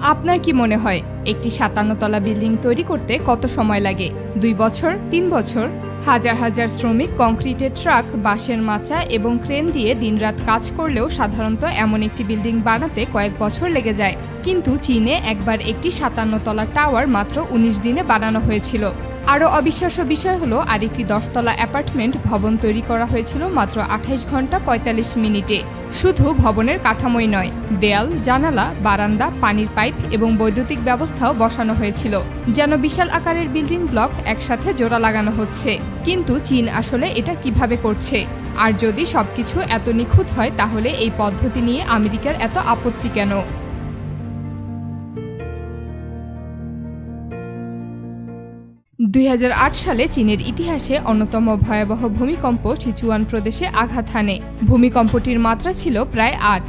আপনার কি মনে হয় একটি ৫৭ তলা বিল্ডিং তৈরি করতে কত সময় লাগে? ২ বছর, ৩ বছর? হাজার হাজার শ্রমিক কংক্রিটের ট্রাক, বাঁশের মাচা এবং ক্রেন দিয়ে দিনরাত কাজ করলেও সাধারণত এমন একটি বিল্ডিং বানাতে কয়েক বছর লেগে যায়। কিন্তু চীনে একবার একটি ৫৭ তলা টাওয়ার মাত্র ১৯ দিনে বানানো হয়েছিল। আরও অবিশ্বাস্য বিষয় হলো আরেকটি ১০ তলা অ্যাপার্টমেন্ট ভবন তৈরি করা হয়েছিল মাত্র ২৮ ঘন্টা ৪৫ মিনিটে। শুধু ভবনের কাঠামোই নয়, দেয়াল, জানালা, বারান্দা, পানির পাইপ এবং বৈদ্যুতিক ব্যবস্থাও বসানো হয়েছিল, যেন বিশাল আকারের বিল্ডিং ব্লক একসাথে জোড়া লাগানো হচ্ছে। কিন্তু চীন আসলে এটা কিভাবে করছে? আর যদি সবকিছু এত নিখুঁত হয়, তাহলে এই পদ্ধতি নিয়ে আমেরিকার এত আপত্তি কেন? ২০০৮ সালে চীনের ইতিহাসে অন্যতম ভয়াবহ ভূমিকম্প সিচুয়ান প্রদেশে আঘাত হানে। ভূমিকম্পটির মাত্রা ছিল প্রায় ৮।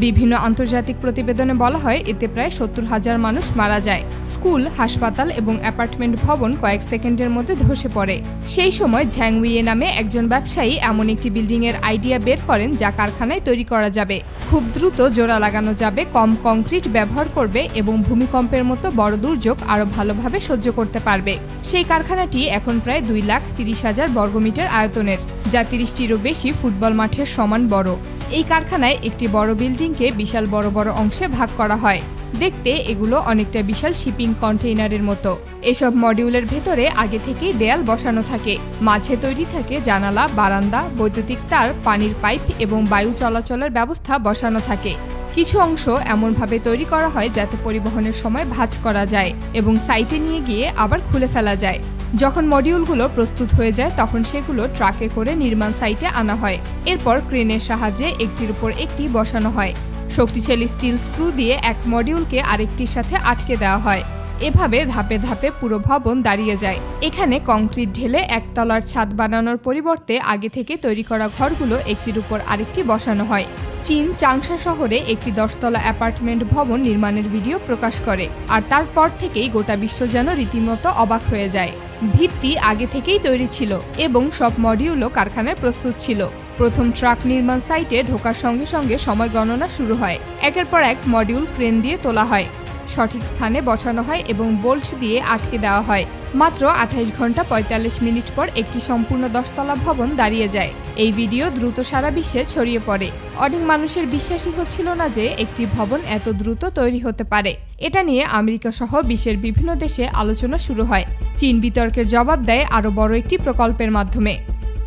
বিভিন্ন আন্তর্জাতিক প্রতিবেদনে বলা হয় এতে প্রায় ৭০,০০০ মানুষ মারা যায়। স্কুল, হাসপাতাল এবং অ্যাপার্টমেন্ট ভবন কয়েক সেকেন্ডের মধ্যে ধসে পড়ে। সেই সময় ঝ্যাং উইয়ে নামে একজন ব্যবসায়ী এমন একটি বিল্ডিংয়ের আইডিয়া বের করেন যা কারখানায় তৈরি করা যাবে, খুব দ্রুত জোড়া লাগানো যাবে, কম কংক্রিট ব্যবহার করবে এবং ভূমিকম্পের মতো বড় দুর্যোগ আরও ভালোভাবে সহ্য করতে পারবে। সেই কারখানাটি এখন প্রায় ২,৩০,০০০ বর্গমিটার আয়তনের, যা ৩০টিরও বেশি ফুটবল মাঠের সমান বড়। এই কারখানায় একটি বড় বিল্ডিংকে বিশাল বড় বড় অংশে ভাগ করা হয়। দেখতে এগুলো অনেকটা বিশাল শিপিং কন্টেইনারের মতো। এসব মডিউলের ভেতরে আগে থেকেই দেয়াল বসানো থাকে। মাঝে তৈরি থাকে জানালা, বারান্দা, বৈদ্যুতিক তার, পানির পাইপ এবং বায়ু চলাচলের ব্যবস্থা বসানো থাকে। কিছু অংশ এমনভাবে তৈরি করা হয় যাতে পরিবহনের সময় ভাঁজ করা যায় এবং সাইটে নিয়ে গিয়ে আবার খুলে ফেলা যায়। যখন মডিউলগুলো প্রস্তুত হয়ে যায় তখন সেগুলো ট্রাকে করে নির্মাণ সাইটে আনা হয়। এরপর ক্রেনের সাহায্যে একটির উপর একটি বসানো হয়। শক্তিশালী স্টিল স্ক্রু দিয়ে এক মডিউলকে আরেকটির সাথে আটকে দেওয়া হয়। এভাবে ধাপে ধাপে পুরো ভবন দাঁড়িয়ে যায়। এখানে কংক্রিট ঢেলে একতলার ছাদ বানানোর পরিবর্তে আগে থেকে তৈরি করা ঘরগুলো একটির উপর আরেকটি বসানো হয়। চীন চাংশা শহরে একটি ১০ তলা অ্যাপার্টমেন্ট ভবন নির্মাণের ভিডিও প্রকাশ করে, আর তারপর থেকেই গোটা বিশ্ব যেন রীতিমতো অবাক হয়ে যায়। ভিত্তি আগে থেকেই তৈরি ছিল এবং সব মডিউলও কারখানায় প্রস্তুত ছিল। প্রথম ট্রাক নির্মাণ সাইটে ঢোকার সঙ্গে সঙ্গে সময় গণনা শুরু হয়। একের পর এক মডিউল ক্রেন দিয়ে তোলা হয়, সঠিক স্থানে বসানো হয় এবং বোল্ট দিয়ে আটকে দেওয়া হয়। মাত্র ২৮ ঘন্টা ৪৫ মিনিট পর একটি সম্পূর্ণ ১০ তলা ভবন দাঁড়িয়ে যায়। এই ভিডিও দ্রুত সারা বিশ্বে ছড়িয়ে পড়ে। অনেক মানুষের বিশ্বাসই হচ্ছিল না যে একটি ভবন এত দ্রুত তৈরি হতে পারে। এটা নিয়ে আমেরিকা সহ বিশ্বের বিভিন্ন দেশে আলোচনা শুরু হয়। চীন বিতর্কের জবাব দেয় আরও বড় একটি প্রকল্পের মাধ্যমে।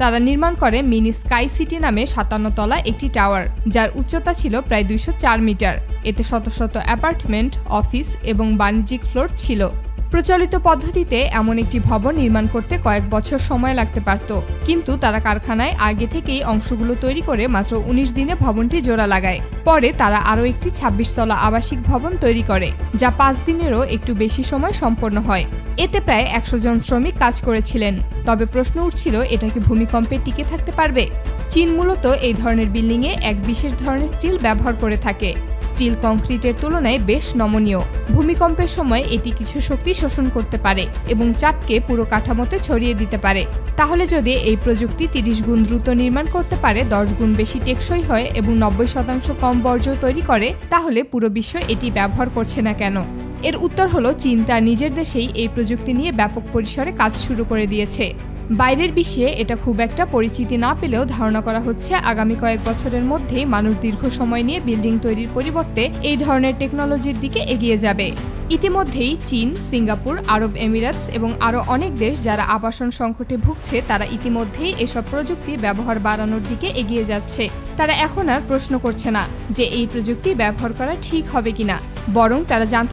তারা নির্মাণ করে মিনি স্কাই সিটি নামে ৫৭ তলা একটি টাওয়ার, যার উচ্চতা ছিল প্রায় ২০৪ মিটার। এতে শত শত অ্যাপার্টমেন্ট, অফিস এবং বাণিজ্যিক ফ্লোর ছিল। প্রচলিত পদ্ধতিতে এমন একটি ভবন নির্মাণ করতে কয়েক বছর সময় লাগতে পারত, কিন্তু তারা কারখানায় আগে থেকেই অংশগুলো তৈরি করে মাত্র ১৯ দিনে ভবনটি জোড়া লাগায়। পরে তারা আরও একটি ২৬ তলা আবাসিক ভবন তৈরি করে, যা ৫ দিনেরও একটু বেশি সময় সম্পন্ন হয়। এতে প্রায় ১০০ জন শ্রমিক কাজ করেছিলেন। তবে প্রশ্ন উঠছিল, এটা কি ভূমিকম্পে টিকে থাকতে পারবে? চীন মূলত এই ধরনের বিল্ডিংয়ে এক বিশেষ ধরনের স্টিল ব্যবহার করে থাকে। স্টিল কংক্রিটের তুলনায় বেশ নমনীয়। ভূমিকম্পের সময় এটি কিছু শক্তি শোষণ করতে পারে এবং চাপকে পুরো কাঠামোতে ছড়িয়ে দিতে পারে। তাহলে যদি এই প্রযুক্তি ৩০ গুণ দ্রুত নির্মাণ করতে পারে, ১০ গুণ বেশি টেকসই হয় এবং ৯০% কম বর্জ্য তৈরি করে, তাহলে পুরো বিশ্ব এটি ব্যবহার করছে না কেন? এর উত্তর হলো, চীন তার নিজের দেশেই এই প্রযুক্তি নিয়ে ব্যাপক পরিসরে কাজ শুরু করে দিয়েছে। বাইরের বিশ্বে এটা খুব একটা পরিচিতি না পেলেও ধারণা করা হচ্ছে আগামী কয়েক বছরের মধ্যেই মানুষ দীর্ঘ সময় নিয়ে বিল্ডিং তৈরির পরিবর্তে এই ধরনের টেকনোলজির দিকে এগিয়ে যাবে। ইতিমধ্যেই চীন, সিঙ্গাপুর, আরব এমিরাতস এবং আরও অনেক দেশ যারা আবাসন সংকটে ভুগছে, তারা ইতিমধ্যেই এসব প্রযুক্তি ব্যবহার বাড়ানোর দিকে এগিয়ে যাচ্ছে। তারা এখন আর প্রশ্ন করছে না যে এই প্রযুক্তি ব্যবহার করা ঠিক হবে কিনা, বরং তারা জানতে